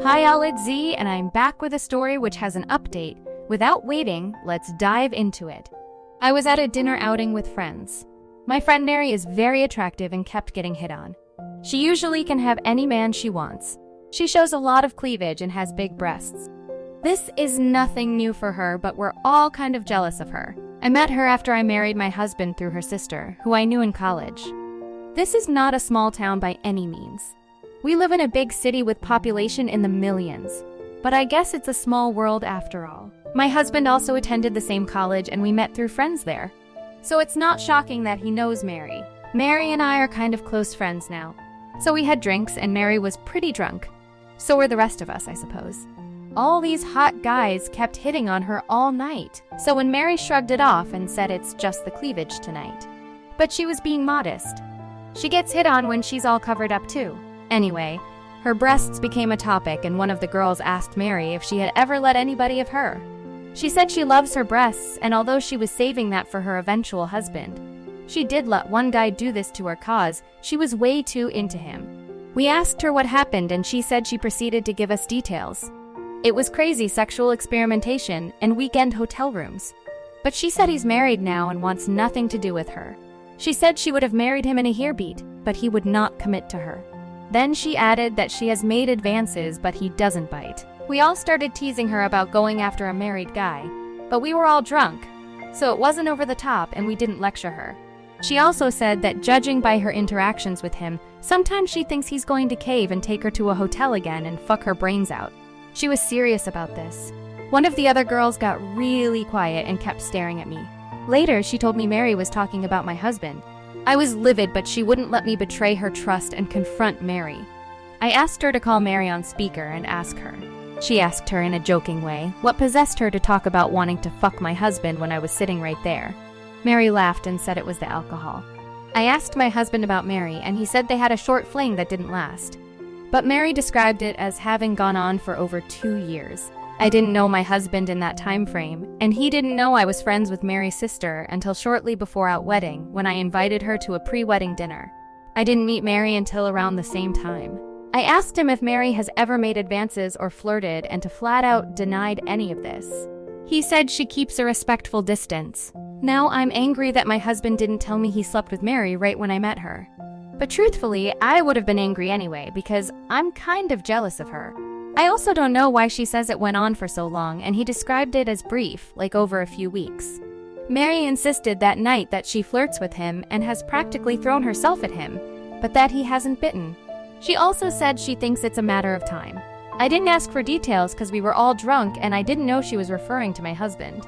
Hi all, it's Z, and I'm back with a story which has an update. Without waiting, let's dive into it. I was at a dinner outing with friends. My friend Mary is very attractive and kept getting hit on. She usually can have any man she wants. She shows a lot of cleavage and has big breasts. This is nothing new for her, but we're all kind of jealous of her. I met her after I married my husband through her sister, who I knew in college. This is not a small town by any means. We live in a big city with population in the millions, but I guess it's a small world after all. My husband also attended the same college and we met through friends there. So it's not shocking that he knows Mary. Mary and I are kind of close friends now. So we had drinks and Mary was pretty drunk. So were the rest of us, I suppose. All these hot guys kept hitting on her all night. So when Mary shrugged it off and said it's just the cleavage tonight. But she was being modest. She gets hit on when she's all covered up too. Anyway, her breasts became a topic and one of the girls asked Mary if she had ever let anybody of her. She said she loves her breasts, and although she was saving that for her eventual husband, she did let one guy do this to her cause she was way too into him. We asked her what happened and she said she proceeded to give us details. It was crazy sexual experimentation and weekend hotel rooms. But she said he's married now and wants nothing to do with her. She said she would have married him in a heartbeat, but he would not commit to her. Then she added that she has made advances, but he doesn't bite. We all started teasing her about going after a married guy, but we were all drunk, so it wasn't over the top and we didn't lecture her. She also said that judging by her interactions with him, sometimes she thinks he's going to cave and take her to a hotel again and fuck her brains out. She was serious about this. One of the other girls got really quiet and kept staring at me. Later, she told me Mary was talking about my husband. I was livid, but she wouldn't let me betray her trust and confront Mary. I asked her to call Mary on speaker and ask her. She asked her in a joking way what possessed her to talk about wanting to fuck my husband when I was sitting right there. Mary laughed and said it was the alcohol. I asked my husband about Mary and he said they had a short fling that didn't last. But Mary described it as having gone on for over 2 years. I didn't know my husband in that time frame, and he didn't know I was friends with Mary's sister until shortly before our wedding when I invited her to a pre-wedding dinner. I didn't meet Mary until around the same time. I asked him if Mary has ever made advances or flirted and to flat out denied any of this. He said she keeps a respectful distance. Now I'm angry that my husband didn't tell me he slept with Mary right when I met her. But truthfully, I would have been angry anyway because I'm kind of jealous of her. I also don't know why she says it went on for so long, and he described it as brief, like over a few weeks. Mary insisted that night that she flirts with him and has practically thrown herself at him, but that he hasn't bitten. She also said she thinks it's a matter of time. I didn't ask for details because we were all drunk and I didn't know she was referring to my husband.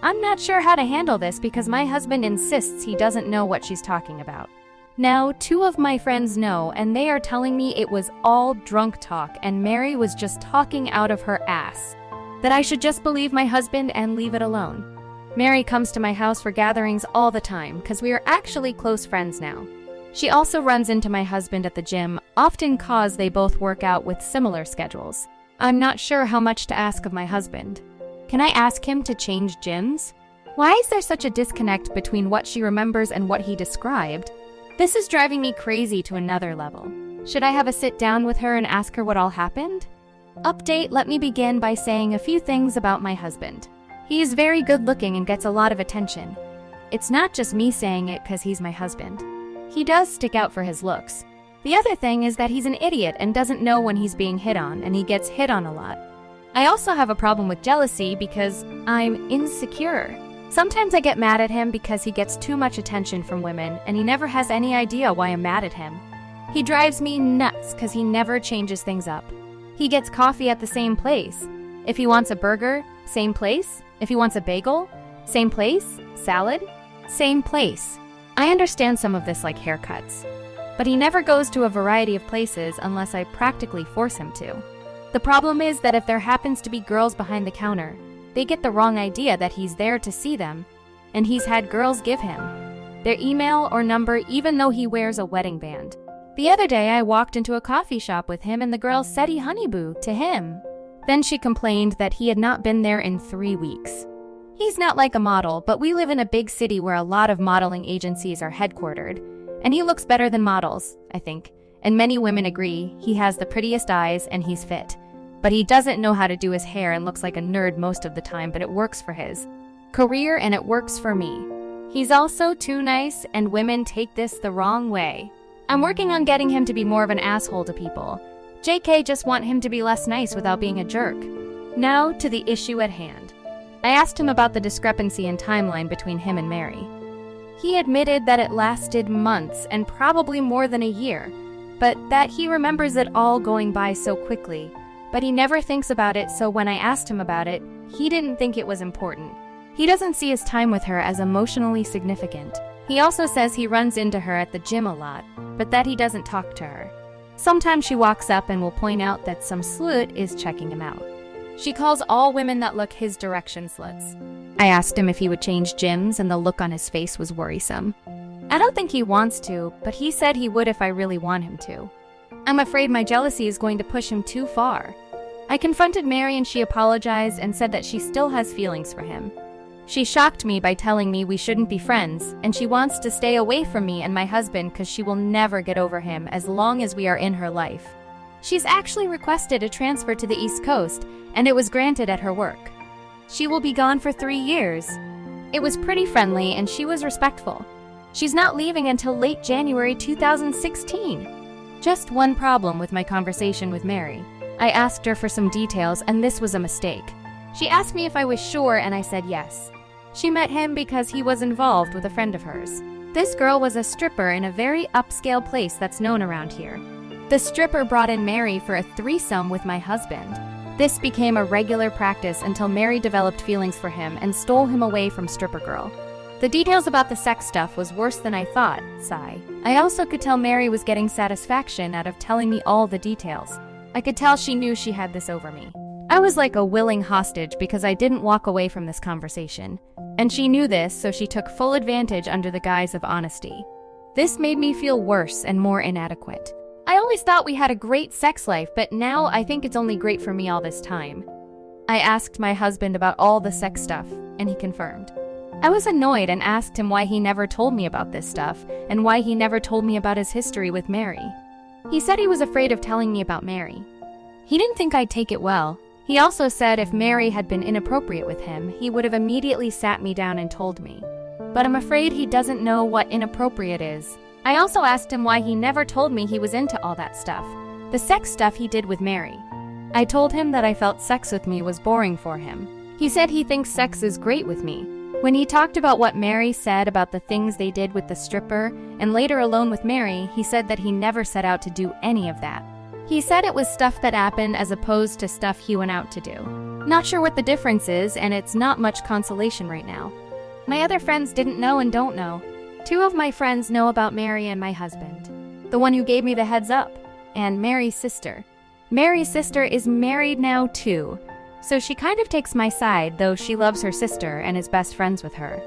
I'm not sure how to handle this because my husband insists he doesn't know what she's talking about. Now, 2 of my friends know, and they are telling me it was all drunk talk and Mary was just talking out of her ass. That I should just believe my husband and leave it alone. Mary comes to my house for gatherings all the time because we are actually close friends now. She also runs into my husband at the gym, often cause they both work out with similar schedules. I'm not sure how much to ask of my husband. Can I ask him to change gyms? Why is there such a disconnect between what she remembers and what he described? This is driving me crazy to another level. Should I have a sit down with her and ask her what all happened? Update, let me begin by saying a few things about my husband. He is very good looking and gets a lot of attention. It's not just me saying it because he's my husband. He does stick out for his looks. The other thing is that he's an idiot and doesn't know when he's being hit on, and he gets hit on a lot. I also have a problem with jealousy because I'm insecure. Sometimes I get mad at him because he gets too much attention from women and he never has any idea why I'm mad at him. He drives me nuts because he never changes things up. He gets coffee at the same place. If he wants a burger, same place. If he wants a bagel, same place. Salad, same place. I understand some of this like haircuts, but he never goes to a variety of places unless I practically force him to. The problem is that if there happens to be girls behind the counter, they get the wrong idea that he's there to see them, and he's had girls give him their email or number even though he wears a wedding band. The other day I walked into a coffee shop with him and the girl said he honeyboo to him. Then she complained that he had not been there in 3 weeks. He's not like a model, but we live in a big city where a lot of modeling agencies are headquartered, and he looks better than models, I think, and many women agree he has the prettiest eyes and he's fit. but he doesn't know how to do his hair and looks like a nerd most of the time, but it works for his career and it works for me. He's also too nice, and women take this the wrong way. I'm working on getting him to be more of an asshole to people. JK just want him to be less nice without being a jerk. Now to the issue at hand. I asked him about the discrepancy in timeline between him and Mary. He admitted that it lasted months and probably more than a year, but that he remembers it all going by so quickly, but he never thinks about it, so when I asked him about it, he didn't think it was important. He doesn't see his time with her as emotionally significant. He also says he runs into her at the gym a lot, but that he doesn't talk to her. Sometimes she walks up and will point out that some slut is checking him out. She calls all women that look his direction sluts. I asked him if he would change gyms, and the look on his face was worrisome. I don't think he wants to, but he said he would if I really want him to. I'm afraid my jealousy is going to push him too far. I confronted Mary and she apologized and said that she still has feelings for him. She shocked me by telling me we shouldn't be friends, and she wants to stay away from me and my husband because she will never get over him as long as we are in her life. She's actually requested a transfer to the East Coast, and it was granted at her work. She will be gone for 3 years. It was pretty friendly and she was respectful. She's not leaving until late January 2016. Just one problem with my conversation with Mary. I asked her for some details and this was a mistake. She asked me if I was sure and I said yes. She met him because he was involved with a friend of hers. This girl was a stripper in a very upscale place that's known around here. The stripper brought in Mary for a threesome with my husband. This became a regular practice until Mary developed feelings for him and stole him away from stripper girl. The details about the sex stuff was worse than I thought, sigh. I also could tell Mary was getting satisfaction out of telling me all the details. I could tell she knew she had this over me. I was like a willing hostage because I didn't walk away from this conversation. And she knew this, so she took full advantage under the guise of honesty. This made me feel worse and more inadequate. I always thought we had a great sex life, but now I think it's only great for me all this time. I asked my husband about all the sex stuff, and he confirmed. I was annoyed and asked him why he never told me about this stuff, and why he never told me about his history with Mary. He said he was afraid of telling me about Mary. He didn't think I'd take it well. He also said if Mary had been inappropriate with him, he would have immediately sat me down and told me. But I'm afraid he doesn't know what inappropriate is. I also asked him why he never told me he was into all that stuff. The sex stuff he did with Mary. I told him that I felt sex with me was boring for him. He said he thinks sex is great with me. When he talked about what Mary said about the things they did with the stripper, and later alone with Mary, he said that he never set out to do any of that. He said it was stuff that happened as opposed to stuff he went out to do. Not sure what the difference is, and it's not much consolation right now. My other friends didn't know and don't know. 2 of my friends know about Mary and my husband. The one who gave me the heads up, and Mary's sister. Mary's sister is married now too, so she kind of takes my side, though she loves her sister and is best friends with her.